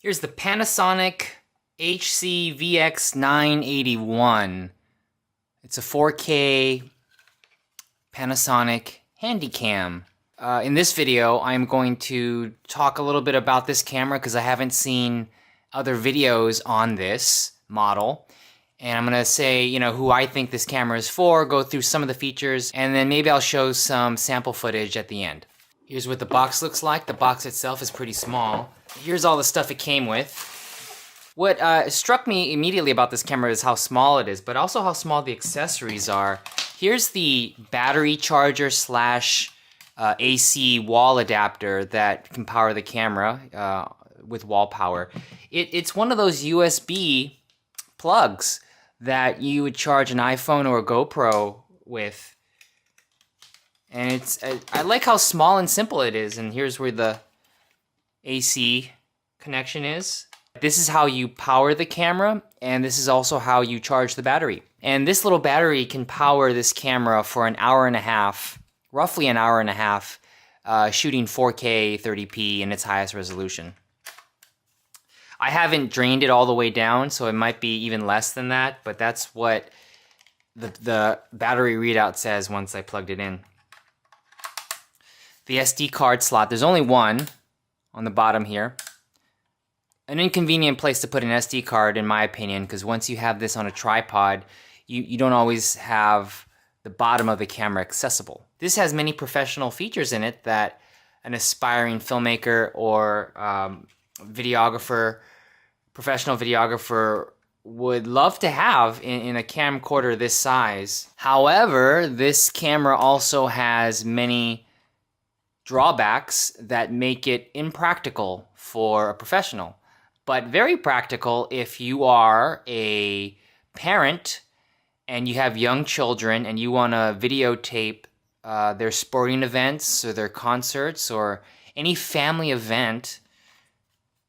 Here's the Panasonic HC-VX981. It's a 4K Panasonic Handycam. In this video, I'm going to talk a little bit about this camera because I haven't seen other videos on this model. And I'm going to say, who I think this camera is for, go through some of the features, and then maybe I'll show some sample footage at the end. Here's what the box looks like. The box itself is pretty small. Here's all the stuff it came with. What struck me immediately about this camera is how small it is, but also how small the accessories are. Here's the battery charger slash AC wall adapter that can power the camera with wall power. It's one of those USB plugs that you would charge an iPhone or a GoPro with. And I like how small and simple it is. And here's where the AC connection is. This is how you power the camera, and this is also how you charge the battery. And this little battery can power this camera for an hour and a half, roughly an hour and a half, shooting 4K 30p in its highest resolution. I haven't drained it all the way down, so it might be even less than that, but that's what the battery readout says once I plugged it in. The SD card slot, there's only one on the bottom here. An inconvenient place to put an SD card, in my opinion, because once you have this on a tripod, you don't always have the bottom of the camera accessible. This has many professional features in it that an aspiring filmmaker or professional videographer would love to have in a camcorder this size. However, this camera also has many drawbacks that make it impractical for a professional, but very practical if you are a parent and you have young children and you want to videotape their sporting events or their concerts or any family event.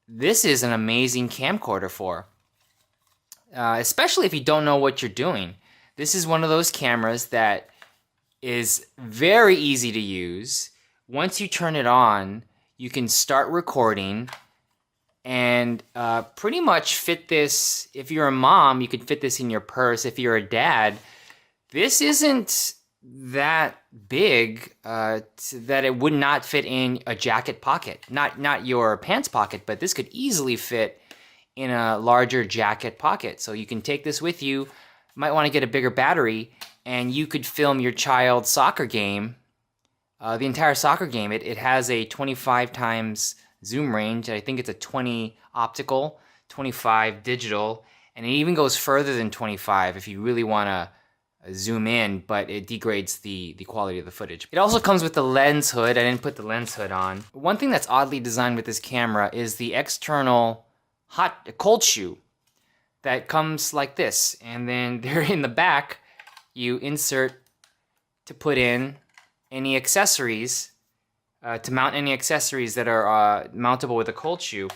This is an amazing camcorder for, especially if you don't know what you're doing. This is one of those cameras that is very easy to use. Once you turn it on, you can start recording and pretty much fit this. If you're a mom, you could fit this in your purse. If you're a dad, this isn't that big that it would not fit in a jacket pocket. Not your pants pocket, but this could easily fit in a larger jacket pocket. So you can take this with you. You might want to get a bigger battery, and you could film your child's soccer game. The entire soccer game. It has a 25 times zoom range. I think it's a 20 optical, 25 digital, and it even goes further than 25 if you really want to zoom in, but it degrades the quality of the footage. It also comes with the lens hood. I didn't put the lens hood on. One thing that's oddly designed with this camera is the external cold shoe that comes like this, and then there in the back you insert to put in any accessories, to mount any accessories that are mountable with a cold shoe.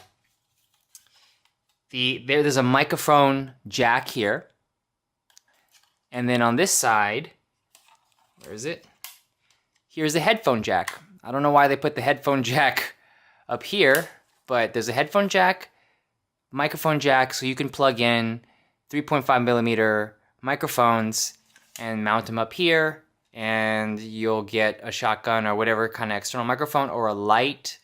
There's a microphone jack here. And then on this side, where is it? Here's a headphone jack. I don't know why they put the headphone jack up here, but there's a headphone jack, microphone jack, so you can plug in 3.5 millimeter microphones and mount them up here, and you'll get a shotgun or whatever kind of external microphone or a light.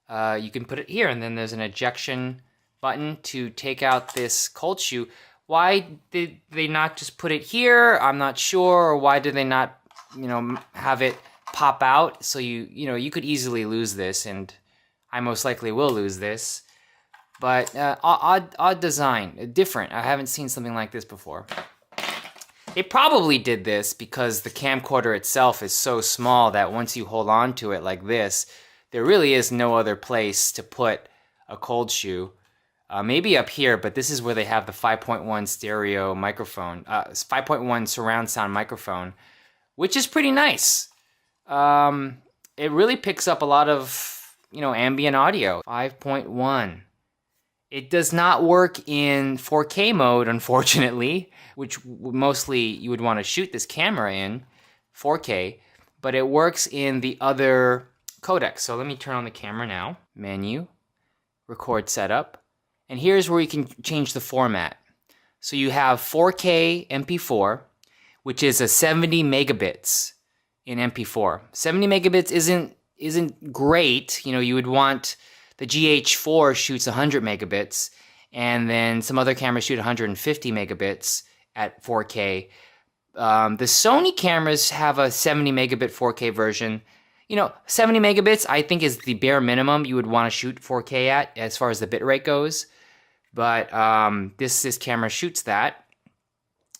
You can put it here, and then there's an ejection button to take out this cold shoe. Why did they not just put it here? I'm not sure. Or why did they not, have it pop out? So you could easily lose this, and I most likely will lose this. But odd design, different. I haven't seen something like this before. They probably did this because the camcorder itself is so small that once you hold on to it like this, there really is no other place to put a cold shoe. Maybe up here, but this is where they have the 5.1 stereo microphone, 5.1 surround sound microphone, which is pretty nice. It really picks up a lot of, ambient audio. 5.1. It does not work in 4K mode, unfortunately, which mostly you would want to shoot this camera in 4K, but it works in the other codecs. So let me turn on the camera now. Menu, record setup. And here's where you can change the format. So you have 4K MP4, which is a 70 megabits in MP4. 70 megabits isn't great. You know, you would want the GH4 shoots 100 megabits, and then some other cameras shoot 150 megabits at 4K. The Sony cameras have a 70 megabit 4K version. You know, 70 megabits I think is the bare minimum you would want to shoot 4K at as far as the bitrate goes. But this camera shoots that.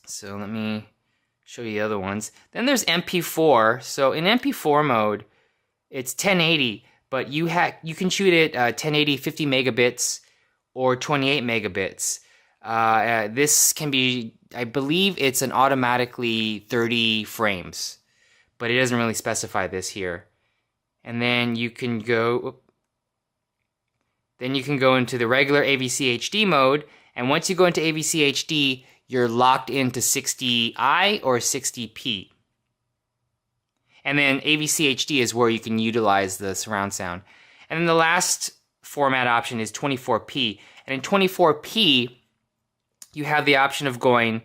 So let me show you the other ones. Then there's MP4. So in MP4 mode, it's 1080, but you can shoot it 1080 50 megabits or 28 megabits. This can be, I believe it's an automatically 30 frames, but it doesn't really specify this here. And then you can go into the regular AVC HD mode, and once you go into AVC HD, you're locked into 60i or 60p. And then AVC HD is where you can utilize the surround sound. And then the last format option is 24p. And in 24p, you have the option of going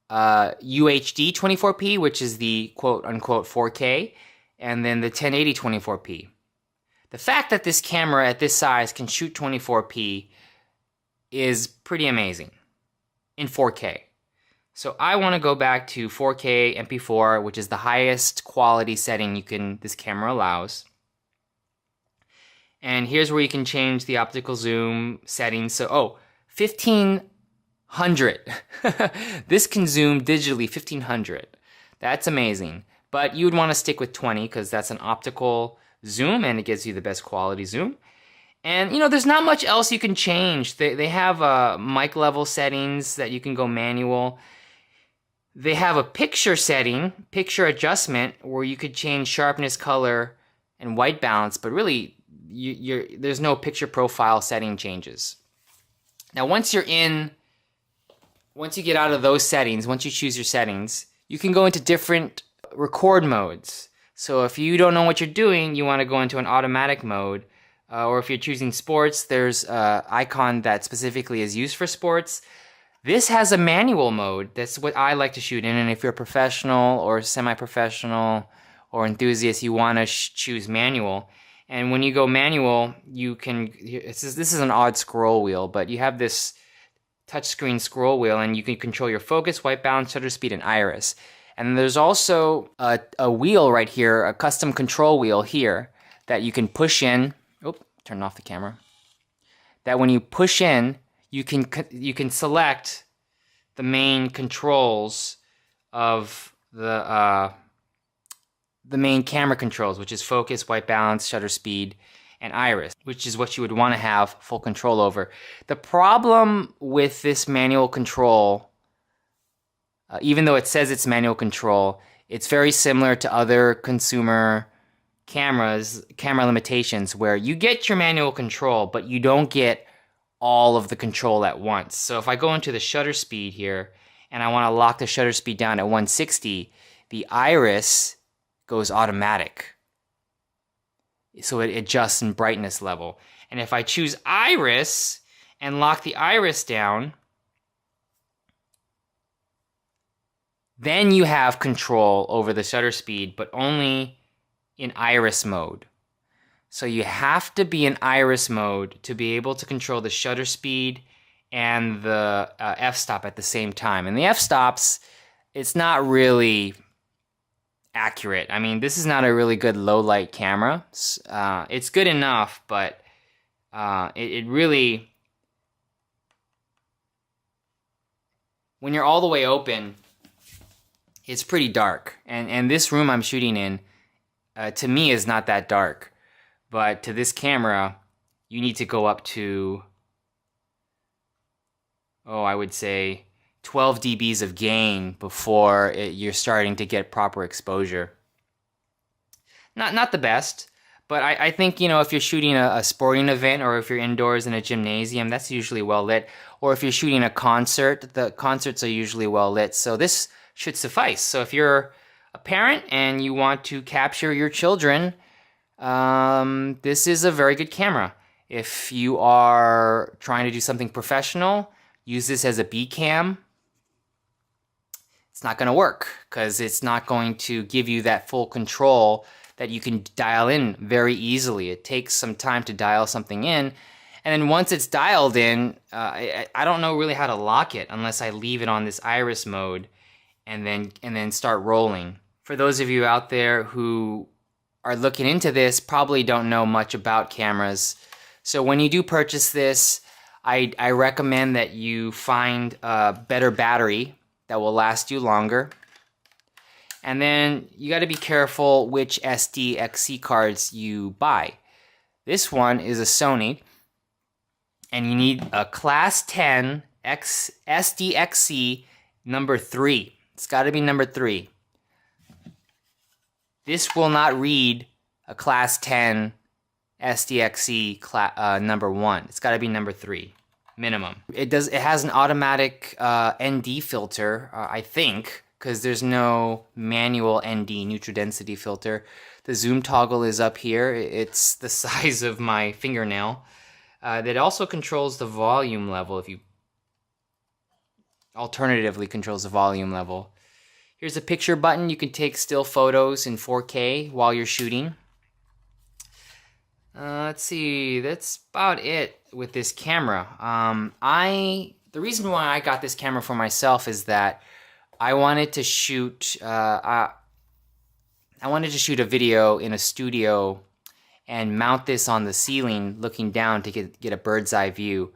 UHD 24p, which is the quote-unquote 4K, and then the 1080 24p. The fact that this camera at this size can shoot 24p is pretty amazing in 4K. So I want to go back to 4K MP4, which is the highest quality setting this camera allows. And here's where you can change the optical zoom settings. So, 1500. This can zoom digitally 1500. That's amazing. But you would want to stick with 20 because that's an optical zoom and it gives you the best quality zoom. And, you know, there's not much else you can change. They have mic level settings that you can go manual. They have a picture setting, picture adjustment, where you could change sharpness, color, and white balance, but really, there's no picture profile setting changes. Now, once you get out of those settings, once you choose your settings, you can go into different record modes. So if you don't know what you're doing, you want to go into an automatic mode, or if you're choosing sports, there's an icon that specifically is used for sports. This has a manual mode. That's what I like to shoot in, and if you're a professional or semi-professional or enthusiast, you want to choose manual. And when you go manual, this is an odd scroll wheel, but you have this touchscreen scroll wheel, and you can control your focus, white balance, shutter speed, and iris. And there's also a wheel right here, a custom control wheel here, that you can push in. Oh, turn off the camera. That when you push in, you can select the main controls of the main camera controls, which is focus, white balance, shutter speed, and iris, which is what you would want to have full control over. The problem with this manual control, even though it says it's manual control, it's very similar to other consumer camera limitations where you get your manual control, but you don't get all of the control at once. So if I go into the shutter speed here and I want to lock the shutter speed down at 160, the iris goes automatic. So it adjusts in brightness level. And if I choose iris and lock the iris down, then you have control over the shutter speed, but only in iris mode. So you have to be in iris mode to be able to control the shutter speed and the f-stop at the same time. And the f-stops, it's not really accurate. I mean, this is not a really good low light camera. It's good enough, but it really, when you're all the way open, it's pretty dark. And this room I'm shooting in, to me, is not that dark. But to this camera, you need to go up to, I would say 12 dBs of gain before you're starting to get proper exposure. Not the best, but I think, you know, if you're shooting a sporting event or if you're indoors in a gymnasium, that's usually well lit. Or if you're shooting a concert, the concerts are usually well lit. So this should suffice. So if you're a parent and you want to capture your children, this is a very good camera. If you are trying to do something professional, use this as a B cam. It's not going to work because it's not going to give you that full control that you can dial in very easily. It takes some time to dial something in, and then once it's dialed in, I don't know really how to lock it unless I leave it on this iris mode and then start rolling. For those of you out there who are looking into this, probably don't know much about cameras. So when you do purchase this, I recommend that you find a better battery that will last you longer. And then you got to be careful which SDXC cards you buy. This one is a Sony, and you need a Class 10 SDXC number 3. It's got to be number 3. This will not read a Class 10 SDXC number 1. It's got to be number 3. Minimum. It has an automatic ND filter, I think, because there's no manual ND, neutral density filter. The zoom toggle is up here. It's the size of my fingernail. That also controls the volume level. If you alternatively controls the volume level. Here's a picture button. You can take still photos in 4K while you're shooting. Let's see, that's about it with this camera. The reason why I got this camera for myself is that I wanted to shoot a video in a studio and mount this on the ceiling looking down to get a bird's eye view.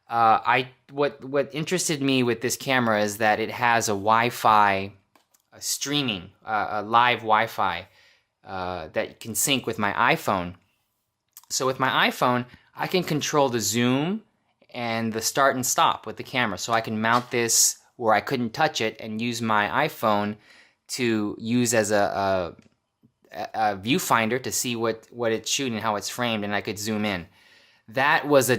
What interested me with this camera is that it has a Wi-Fi streaming, a live Wi-Fi that can sync with my iPhone. So with my iPhone, I can control the zoom and the start and stop with the camera. So I can mount this where I couldn't touch it and use my iPhone to use as a viewfinder to see what it's shooting, how it's framed, and I could zoom in. That was a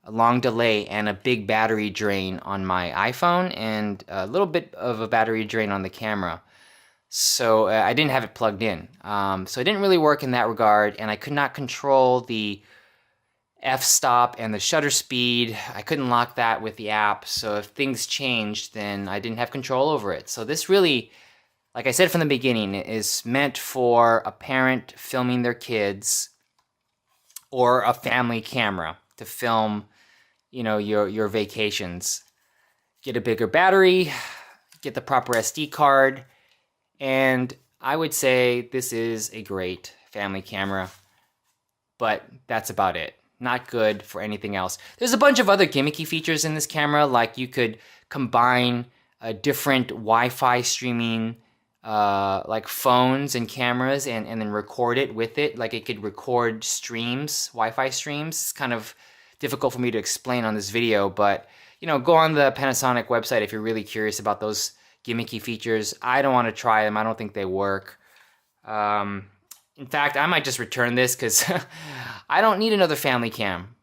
long delay, and a big battery drain on my iPhone, and a little bit of a battery drain on the camera. So I didn't have it plugged in. So it didn't really work in that regard, and I could not control the f-stop and the shutter speed. I couldn't lock that with the app, so if things changed, then I didn't have control over it. So this really, like I said from the beginning, is meant for a parent filming their kids or a family camera to film, your vacations. Get a bigger battery, get the proper SD card, and I would say this is a great family camera, but that's about it. Not good for anything else. There's a bunch of other gimmicky features in this camera, like you could combine different Wi-Fi streaming, like phones and cameras, and then record it with it. Like it could record streams, Wi-Fi streams. It's kind of difficult for me to explain on this video, but go on the Panasonic website if you're really curious about those gimmicky features. I don't want to try them. I don't think they work. In fact, I might just return this because I don't need another family cam.